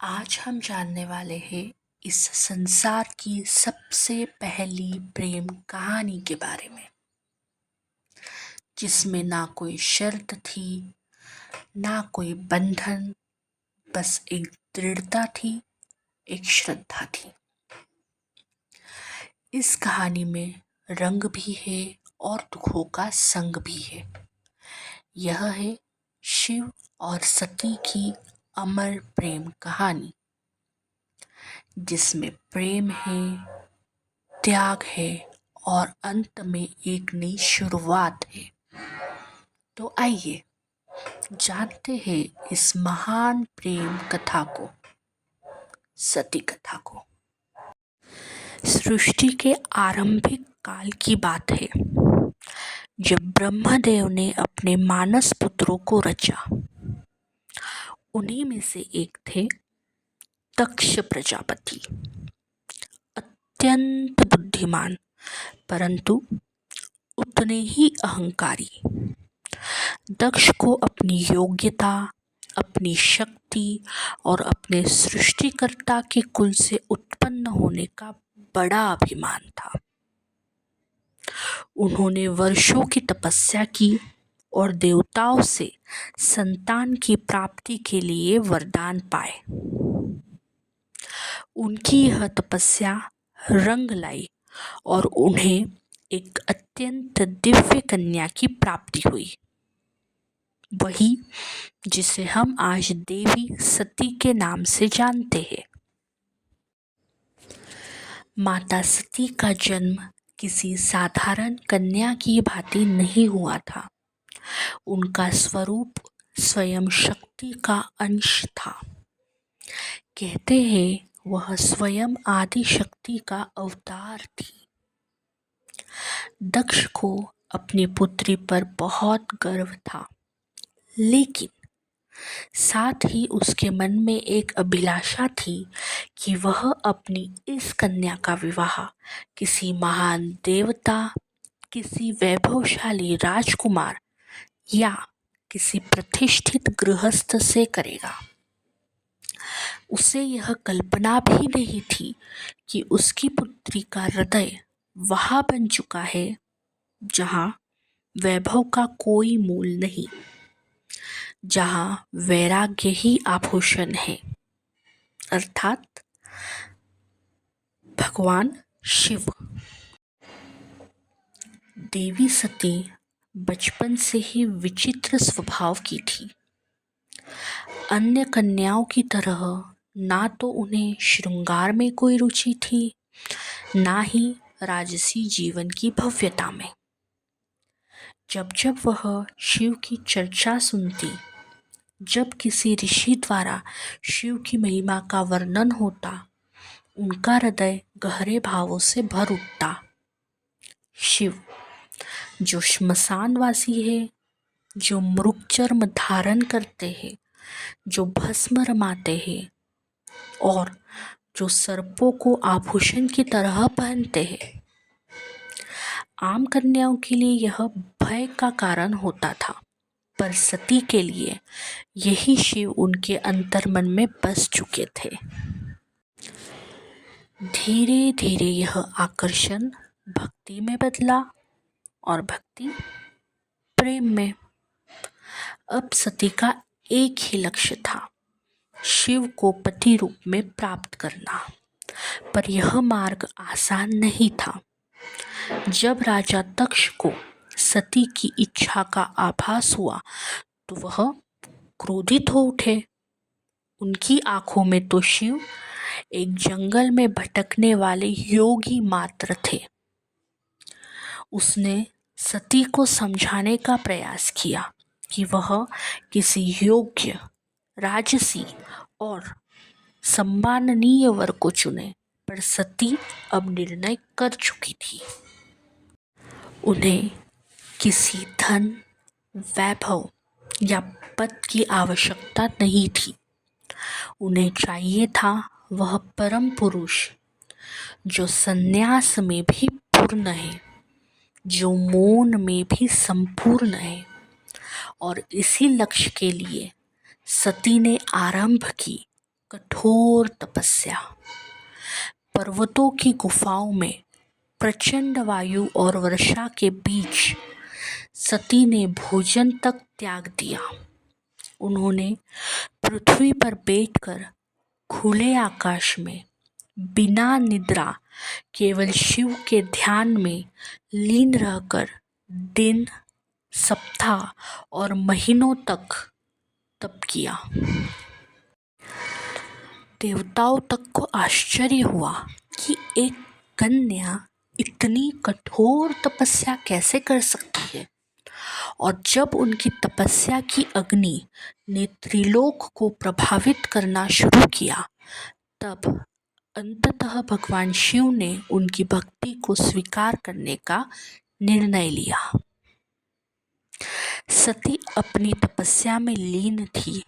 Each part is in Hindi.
आज हम जानने वाले हैं इस संसार की सबसे पहली प्रेम कहानी के बारे में, जिसमें ना कोई शर्त थी, ना कोई बंधन, बस एक दृढ़ता थी, एक श्रद्धा थी। इस कहानी में रंग भी है और दुखों का संग भी है। यह है शिव और सती की अमर प्रेम कहानी, जिसमें प्रेम है, त्याग है और अंत में एक नई शुरुआत है। तो आइए जानते हैं इस महान प्रेम कथा को, सती कथा को। सृष्टि के आरंभिक काल की बात है, जब ब्रह्मदेव ने अपने मानस पुत्रों को रचा। उन्हीं में से एक थे दक्ष प्रजापति, अत्यंत बुद्धिमान परंतु उतने ही अहंकारी। दक्ष को अपनी योग्यता, अपनी शक्ति और अपने सृष्टिकर्ता के कुल से उत्पन्न होने का बड़ा अभिमान था। उन्होंने वर्षों की तपस्या की और देवताओं से संतान की प्राप्ति के लिए वरदान पाए। उनकी यह तपस्या रंग लाई और उन्हें एक अत्यंत दिव्य कन्या की प्राप्ति हुई, वही जिसे हम आज देवी सती के नाम से जानते हैं। माता सती का जन्म किसी साधारण कन्या की भांति नहीं हुआ था। उनका स्वरूप स्वयं शक्ति का अंश था। कहते हैं वह स्वयं आदि शक्ति का अवतार थी। दक्ष को अपनी पुत्री पर बहुत गर्व था, लेकिन साथ ही उसके मन में एक अभिलाषा थी कि वह अपनी इस कन्या का विवाह किसी महान देवता, किसी वैभवशाली राजकुमार या किसी प्रतिष्ठित गृहस्थ से करेगा। उसे यह कल्पना भी नहीं थी कि उसकी पुत्री का हृदय वहाँ बन चुका है जहाँ वैभव का कोई मूल नहीं, जहाँ वैराग्य ही आभूषण है, अर्थात भगवान शिव। देवी सती बचपन से ही विचित्र स्वभाव की थी। अन्य कन्याओं की तरह ना तो उन्हें श्रृंगार में कोई रुचि थी, ना ही राजसी जीवन की भव्यता में। जब जब वह शिव की चर्चा सुनती, जब किसी ऋषि द्वारा शिव की महिमा का वर्णन होता, उनका हृदय गहरे भावों से भर उठता। शिव जो श्मशानवासी है, जो मृग चर्म धारण करते हैं, जो भस्म रमाते हैं और जो सर्पों को आभूषण की तरह पहनते हैं, आम कन्याओं के लिए यह भय का कारण होता था, पर सती के लिए यही शिव उनके अंतर्मन में बस चुके थे। धीरे धीरे यह आकर्षण भक्ति में बदला और भक्ति प्रेम में। अब सती का एक ही लक्ष्य था, शिव को पति रूप में प्राप्त करना। पर यह मार्ग आसान नहीं था। जब राजा दक्ष को सती की इच्छा का आभास हुआ तो वह क्रोधित हो उठे। उनकी आंखों में तो शिव एक जंगल में भटकने वाले योगी मात्र थे। उसने सती को समझाने का प्रयास किया कि वह किसी योग्य, राजसी और सम्माननीय वर को चुने, पर सती अब निर्णय कर चुकी थी। उन्हें किसी धन, वैभव या पद की आवश्यकता नहीं थी। उन्हें चाहिए था वह परम पुरुष जो संन्यास में भी पूर्ण है, जो मौन में भी संपूर्ण है। और इसी लक्ष्य के लिए सती ने आरंभ की कठोर तपस्या। पर्वतों की गुफाओं में प्रचंड वायु और वर्षा के बीच सती ने भोजन तक त्याग दिया। उन्होंने पृथ्वी पर बैठकर खुले आकाश में बिना निद्रा केवल शिव के ध्यान में लीन रहकर दिन, सप्ताह और महीनों तक तप किया। देवताओं तक को आश्चर्य हुआ कि एक कन्या इतनी कठोर तपस्या कैसे कर सकती है। और जब उनकी तपस्या की अग्नि ने त्रिलोक को प्रभावित करना शुरू किया, तब अंततः भगवान शिव ने उनकी भक्ति को स्वीकार करने का निर्णय लिया। सती अपनी तपस्या में लीन थी।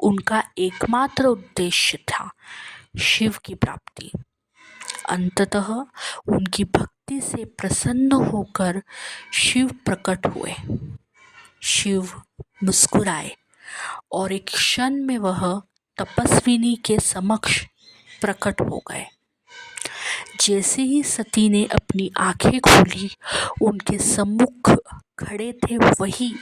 उनका एकमात्र उद्देश्य था शिव की प्राप्ति। अंततः उनकी भक्ति से प्रसन्न होकर शिव प्रकट हुए। शिव मुस्कुराए और एक क्षण में वह तपस्विनी के समक्ष प्रकट हो गए। जैसे ही सती ने अपनी आंखें खोली, उनके सम्मुख खड़े थे वही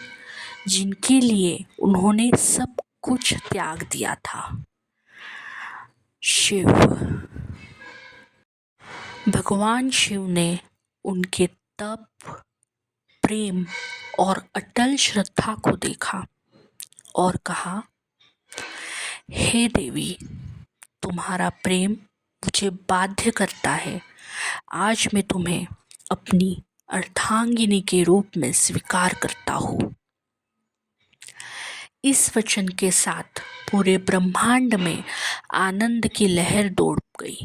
जिनके लिए उन्होंने सब कुछ त्याग दिया था, शिव। भगवान शिव ने उनके तप, प्रेम और अटल श्रद्धा को देखा और कहा, हे देवी, तुम्हारा प्रेम मुझे बाध्य करता है। आज मैं तुम्हें अपनी अर्धांगिनी के रूप में स्वीकार करता हूँ। इस वचन के साथ पूरे ब्रह्मांड में आनंद की लहर दौड़ गई।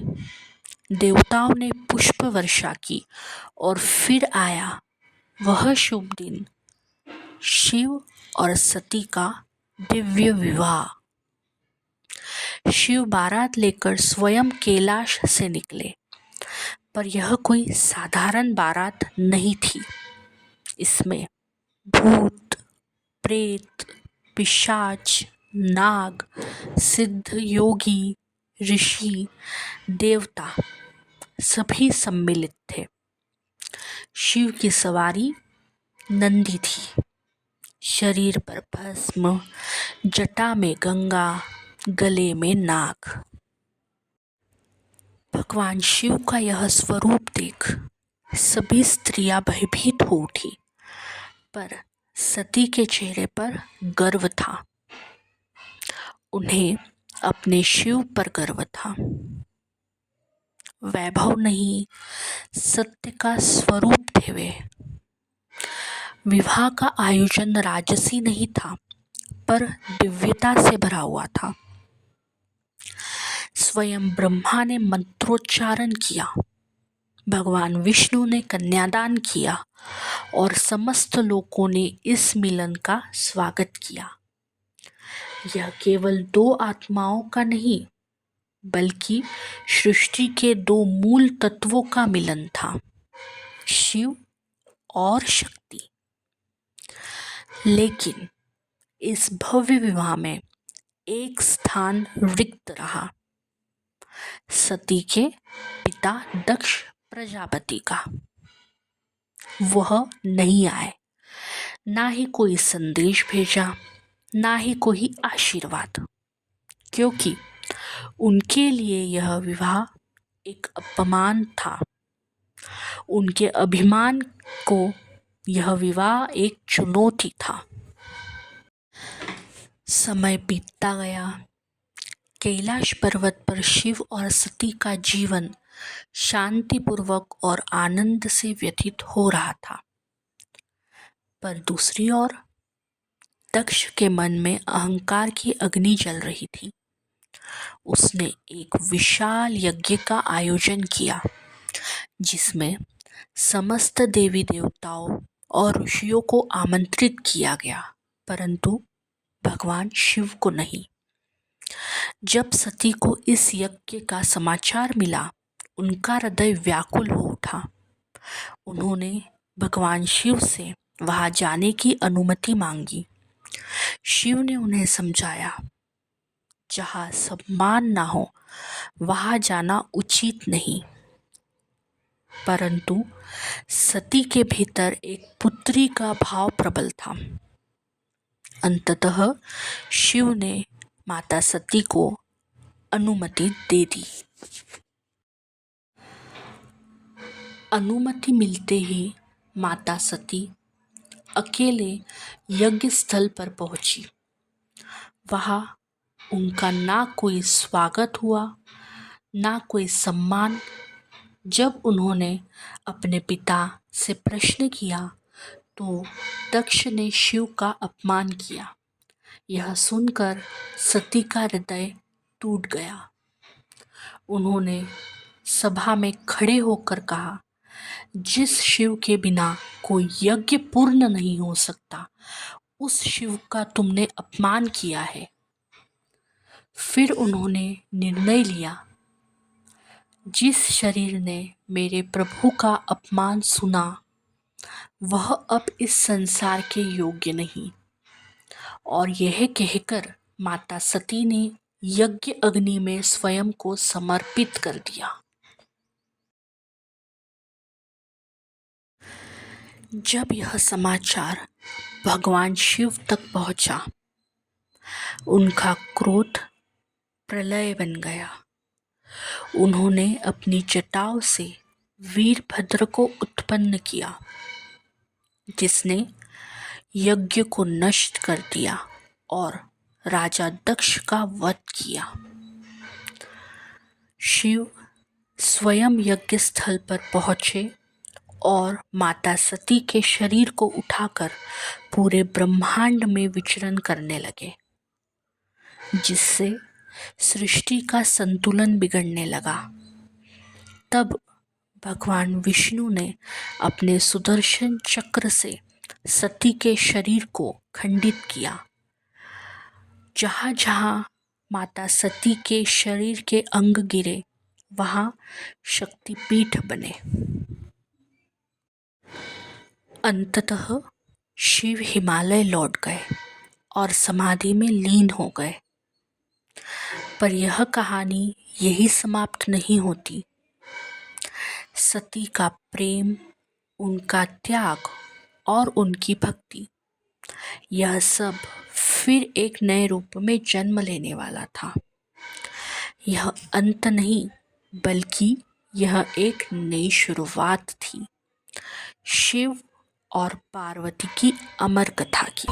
देवताओं ने पुष्प वर्षा की और फिर आया वह शुभ दिन, शिव और सती का दिव्य विवाह। शिव बारात लेकर स्वयं कैलाश से निकले, पर यह कोई साधारण बारात नहीं थी। इसमें भूत, प्रेत, पिशाच, नाग, सिद्ध, योगी, ऋषि, देवता सभी सम्मिलित थे। शिव की सवारी नंदी थी। शरीर पर भस्म, जटा में गंगा, गले में नाग। भगवान शिव का यह स्वरूप देख सभी स्त्रियां भयभीत हो उठी, पर सती के चेहरे पर गर्व था। उन्हें अपने शिव पर गर्व था। वैभव नहीं, सत्य का स्वरूप थे वे। विवाह का आयोजन राजसी नहीं था, पर दिव्यता से भरा हुआ था। स्वयं ब्रह्मा ने मंत्रोच्चारण किया, भगवान विष्णु ने कन्यादान किया और समस्त लोगों ने इस मिलन का स्वागत किया। यह केवल दो आत्माओं का नहीं, बल्कि सृष्टि के दो मूल तत्वों का मिलन था, शिव और शक्ति। लेकिन इस भव्य विवाह में एक स्थान रिक्त रहा, सती के पिता दक्ष प्रजापति का। वह नहीं आए, ना ही कोई संदेश भेजा, ना ही कोई आशीर्वाद, क्योंकि उनके लिए यह विवाह एक अपमान था। उनके अभिमान को यह विवाह एक चुनौती था। समय बीतता गया। कैलाश पर्वत पर शिव और सती का जीवन शांतिपूर्वक और आनंद से व्यतीत हो रहा था, पर दूसरी ओर दक्ष के मन में अहंकार की अग्नि जल रही थी। उसने एक विशाल यज्ञ का आयोजन किया, जिसमें समस्त देवी देवताओं और ऋषियों को आमंत्रित किया गया, परंतु भगवान शिव को नहीं। जब सती को इस यज्ञ का समाचार मिला, उनका हृदय व्याकुल हो उठा। उन्होंने भगवान शिव से वहां जाने की अनुमति मांगी। शिव ने उन्हें समझाया, जहाँ सम्मान ना हो वहाँ जाना उचित नहीं। परंतु सती के भीतर एक पुत्री का भाव प्रबल था। अंततः शिव ने माता सती को अनुमति दे दी। अनुमति मिलते ही माता सती अकेले यज्ञ स्थल पर पहुंची। वहां उनका ना कोई स्वागत हुआ ना कोई सम्मान। जब उन्होंने अपने पिता से प्रश्न किया तो दक्ष ने शिव का अपमान किया। यह सुनकर सती का हृदय टूट गया। उन्होंने सभा में खड़े होकर कहा, जिस शिव के बिना कोई यज्ञ पूर्ण नहीं हो सकता, उस शिव का तुमने अपमान किया है। फिर उन्होंने निर्णय लिया, जिस शरीर ने मेरे प्रभु का अपमान सुना वह अब इस संसार के योग्य नहीं। और यह कहकर माता सती ने यज्ञ अग्नि में स्वयं को समर्पित कर दिया। जब यह समाचार भगवान शिव तक पहुंचा, उनका क्रोध प्रलय बन गया। उन्होंने अपनी जटाओं से वीरभद्र को उत्पन्न किया, जिसने यज्ञ को नष्ट कर दिया और राजा दक्ष का वध किया। शिव स्वयं यज्ञ स्थल पर पहुंचे और माता सती के शरीर को उठाकर पूरे ब्रह्मांड में विचरण करने लगे, जिससे सृष्टि का संतुलन बिगड़ने लगा। तब भगवान विष्णु ने अपने सुदर्शन चक्र से सती के शरीर को खंडित किया। जहाँ जहाँ माता सती के शरीर के अंग गिरे वहाँ शक्तिपीठ बने। अंततः शिव हिमालय लौट गए और समाधि में लीन हो गए। पर यह कहानी यही समाप्त नहीं होती। सती का प्रेम, उनका त्याग और उनकी भक्ति, यह सब फिर एक नए रूप में जन्म लेने वाला था। यह अंत नहीं, बल्कि यह एक नई शुरुआत थी, शिव और पार्वती की अमर कथा की।